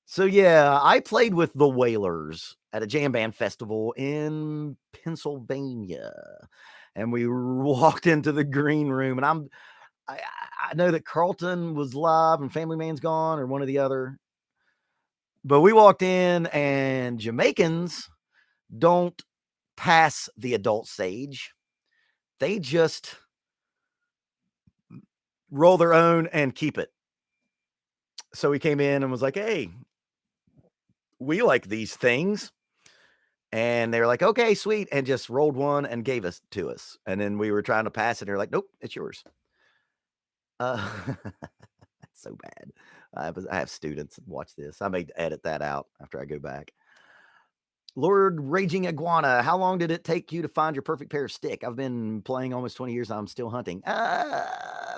So yeah, I played with the Wailers at a jam band festival in Pennsylvania, and we walked into the green room, and I know that Carlton was live and Family Man's gone, or one or the other. But we walked in, and Jamaicans don't pass the adult stage. They just roll their own and keep it. So we came in and was like, hey, we like these things. And they were like, okay, sweet. And just rolled one and gave us to us. And then we were trying to pass it. And they're like, nope, it's yours. That's so bad. I have students that watch this. I may edit that out after I go back. Lord Raging Iguana, how long did it take you to find your perfect pair of stick? I've been playing almost 20 years. I'm still hunting. Man,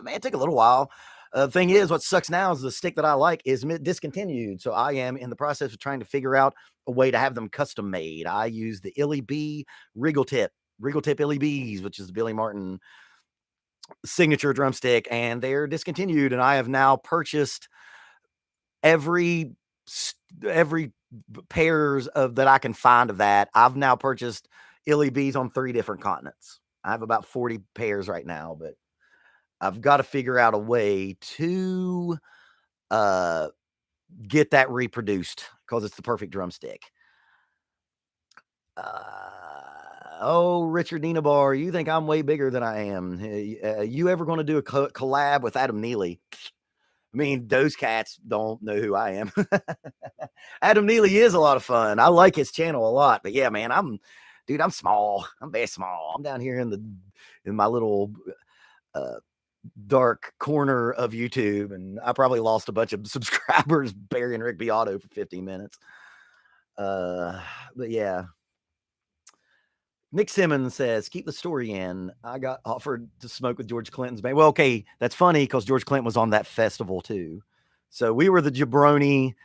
it took a little while. The thing is, what sucks now is the stick that I like is discontinued. So I am in the process of trying to figure out a way to have them custom made. I use the Illy B Regal Tip Illy Bs, which is the Billy Martin signature drumstick, and they're discontinued. And I have now purchased every pairs of that I can find of that. I've now purchased illy bees on 3 different continents. I have about 40 pairs right now, but I've got to figure out a way to get that reproduced because it's the perfect drumstick. Richard Ninabar, you think I'm way bigger than I am. You ever going to do a collab with Adam Neely? I mean, those cats don't know who I am. Adam Neely is a lot of fun. I like his channel a lot, but yeah, man, I'm small. I'm very small. I'm down here in my little dark corner of YouTube, and I probably lost a bunch of subscribers burying Rick Beato for 15 minutes. But yeah. Nick Simmons says, keep the story in. I got offered to smoke with George Clinton's band. Well, okay, that's funny because George Clinton was on that festival too. So we were the jabroni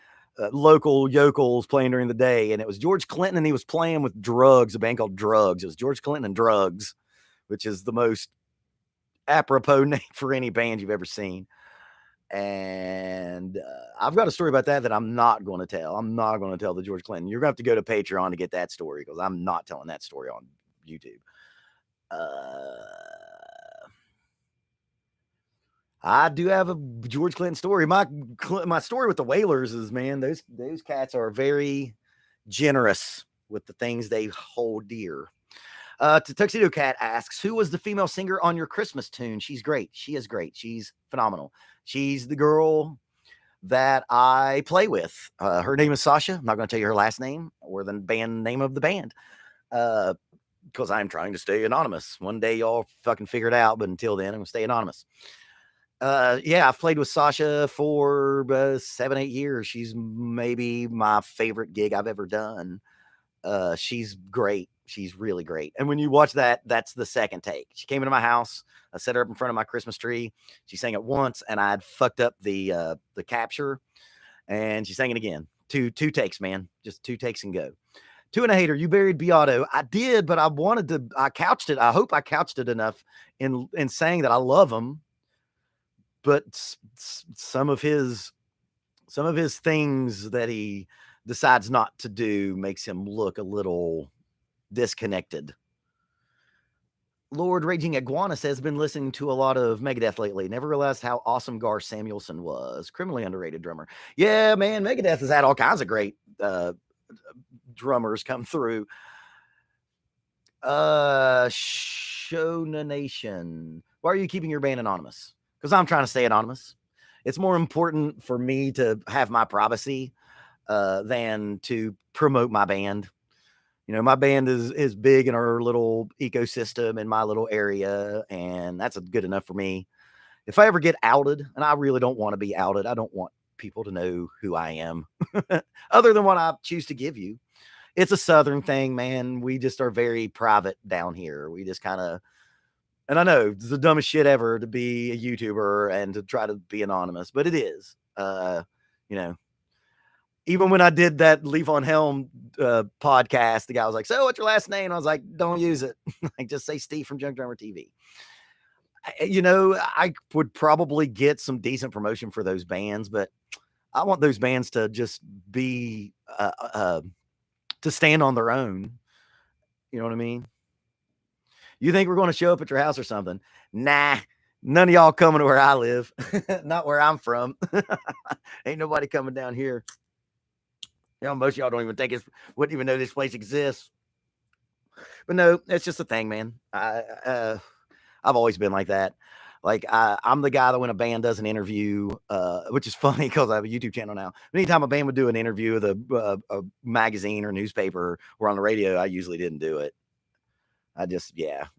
local yokels playing during the day, and it was George Clinton, and he was playing with Drugs, a band called Drugs. It was George Clinton and Drugs, which is the most apropos name for any band you've ever seen. And I've got a story about that I'm not going to tell. I'm not going to tell the George Clinton. You're going to have to go to Patreon to get that story because I'm not telling that story on YouTube. I do have a George Clinton story. My story with the Whalers is, man, those cats are very generous with the things they hold dear. To Tuxedo Cat asks, who was the female singer on your Christmas tune? She's great. She is great. She's phenomenal. She's the girl that I play with. Her name is Sasha. I'm not going to tell you her last name or the band name of the band because I'm trying to stay anonymous. One day y'all fucking figure it out, but until then, I'm going to stay anonymous. Yeah, I've played with Sasha for 7-8 years. She's maybe my favorite gig I've ever done. She's great. She's really great. And when you watch that, that's the second take. She came into my house. I set her up in front of my Christmas tree. She sang it once, and I'd fucked up the capture, and she sang it again. Two takes, man. Just 2 takes and go. 2 and a hater. You buried Beato. I did, but I couched it. I hope I couched it enough in saying that I love him, but some of his things that he decides not to do makes him look a little disconnected. Lord Raging Iguana says, been listening to a lot of Megadeth lately. Never realized how awesome Gar Samuelson was. Criminally underrated drummer. Yeah, man, Megadeth has had all kinds of great drummers come through. Shona Nation. Why are you keeping your band anonymous? Because I'm trying to stay anonymous. It's more important for me to have my privacy than to promote my band. You know, my band is big in our little ecosystem in my little area, and that's good enough for me. If I ever get outed, and I really don't want to be outed, I don't want people to know who I am, other than what I choose to give you. It's a Southern thing, man. We just are very private down here. We just kind of, and I know it's the dumbest shit ever to be a YouTuber and to try to be anonymous, but it is. You know, even when I did that Leaf on Helm podcast, the guy was like, so what's your last name? And I was like, don't use it. Like, just say Steve from Junk Drummer TV. You know, I would probably get some decent promotion for those bands, but I want those bands to just be, to stand on their own. You know what I mean? You think we're going to show up at your house or something? Nah, none of y'all coming to where I live. Not where I'm from. Ain't nobody coming down here. You know, most of y'all don't even wouldn't even know this place exists. But no, it's just a thing, man. I've always been like that. Like I'm the guy that when a band does an interview, which is funny because I have a YouTube channel now. Anytime a band would do an interview with a magazine or newspaper or on the radio, I usually didn't do it. It's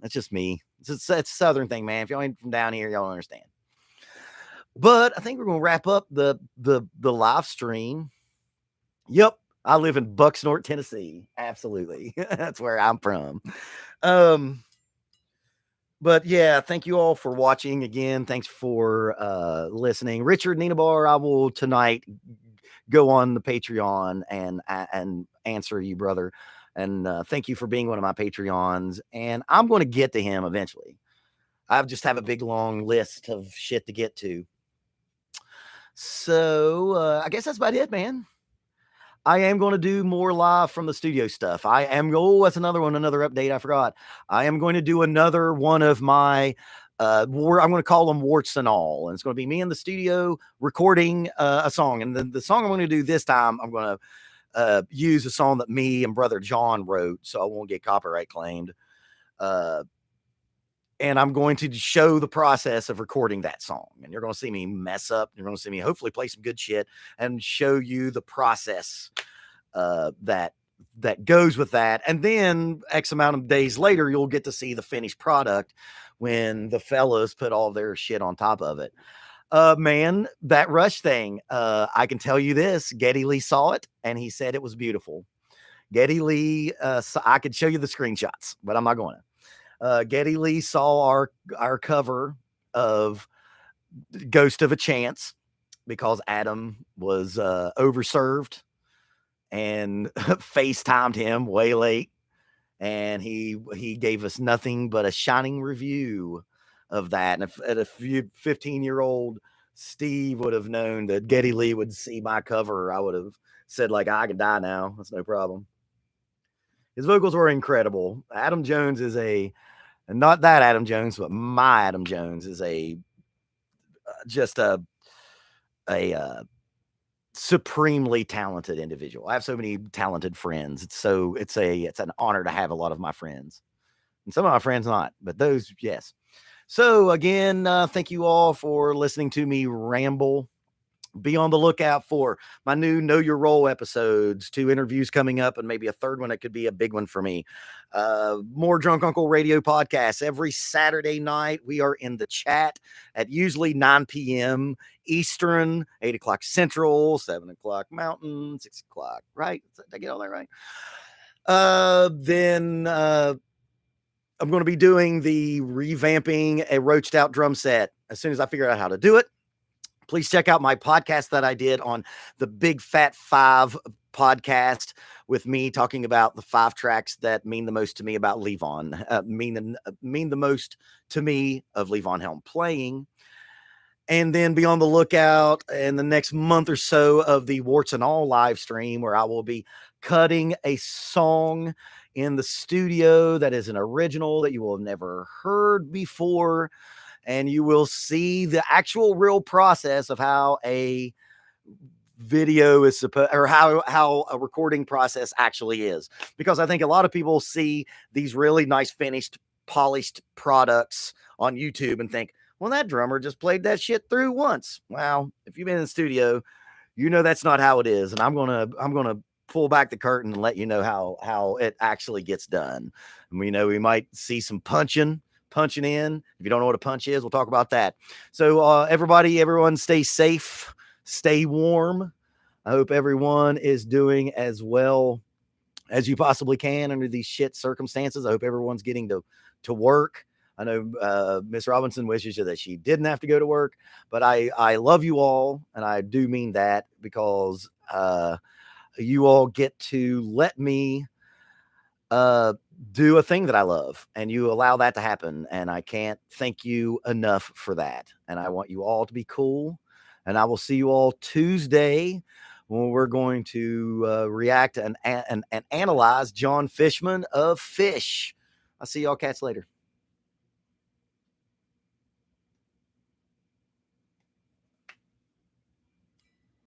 just me. It's a Southern thing, man. If y'all ain't from down here, y'all don't understand. But I think we're gonna wrap up the live stream. Yep, I live in Bucksnort, Tennessee. Absolutely, that's where I'm from. But yeah, thank you all for watching again. Thanks for listening. Richard Ninabar, I will tonight go on the Patreon and answer you, brother. And thank you for being one of my Patreons. And I'm going to get to him eventually. I just have a big long list of shit to get to. So I guess that's about it, man. I am going to do more live from the studio stuff. That's another one, another update I forgot. I am going to do another one of my, I'm going to call them warts and all. And it's going to be me in the studio recording a song. And the song I'm going to do this time, I'm going to use a song that me and brother John wrote, so I won't get copyright claimed. And I'm going to show the process of recording that song. And you're going to see me mess up. You're going to see me hopefully play some good shit and show you the process that goes with that. And then X amount of days later, you'll get to see the finished product when the fellas put all their shit on top of it. Man, that Rush thing, I can tell you this, Geddy Lee saw it and he said it was beautiful. Geddy Lee, I could show you the screenshots, but I'm not going to. Geddy Lee saw our cover of Ghost of a Chance because Adam was overserved and FaceTimed him way late, and he gave us nothing but a shining review of that. And if 15-year-old Steve would have known that Geddy Lee would see my cover, I would have said, like, I can die now. That's no problem. His vocals were incredible. Adam Jones is and not that Adam Jones, but my Adam Jones is just a supremely talented individual. I have so many talented friends. It's an honor to have a lot of my friends, and some of my friends not, but those, yes. So again, thank you all for listening to me ramble. Be on the lookout for my new Know Your Role episodes, 2 interviews coming up, and maybe a third one that could be a big one for me. More Drunk Uncle Radio podcasts every Saturday night. We are in the chat at usually 9 p.m. Eastern, 8 o'clock Central, 7 o'clock Mountain, 6 o'clock, right? Did I get all that right? Then I'm going to be doing the revamping a roached out drum set as soon as I figure out how to do it. Please check out my podcast that I did on the Big Fat 5 podcast with me talking about the 5 tracks that mean the most to me about Levon, mean the most to me of Levon Helm playing. And then be on the lookout in the next month or so of the Warts and All live stream, where I will be cutting a song in the studio that is an original that you will have never heard before. And you will see the actual real process of how a video is supposed, or how a recording process actually is. Because I think a lot of people see these really nice finished, polished products on YouTube and think, well, that drummer just played that shit through once. Well, if you've been in the studio, you know that's not how it is. And I'm gonna pull back the curtain and let you know how it actually gets done. And we know we might see some punching in. If you don't know what a punch is, we'll talk about that. So everyone stay safe, stay warm. I hope everyone is doing as well as you possibly can under these shit circumstances. I hope everyone's getting to work. I know Miss Robinson wishes that she didn't have to go to work, but I love you all, and I do mean that, because you all get to let me do a thing that I love, and you allow that to happen. And I can't thank you enough for that. And I want you all to be cool. And I will see you all Tuesday when we're going to react and analyze John Fishman of Fish. I'll see y'all cats later.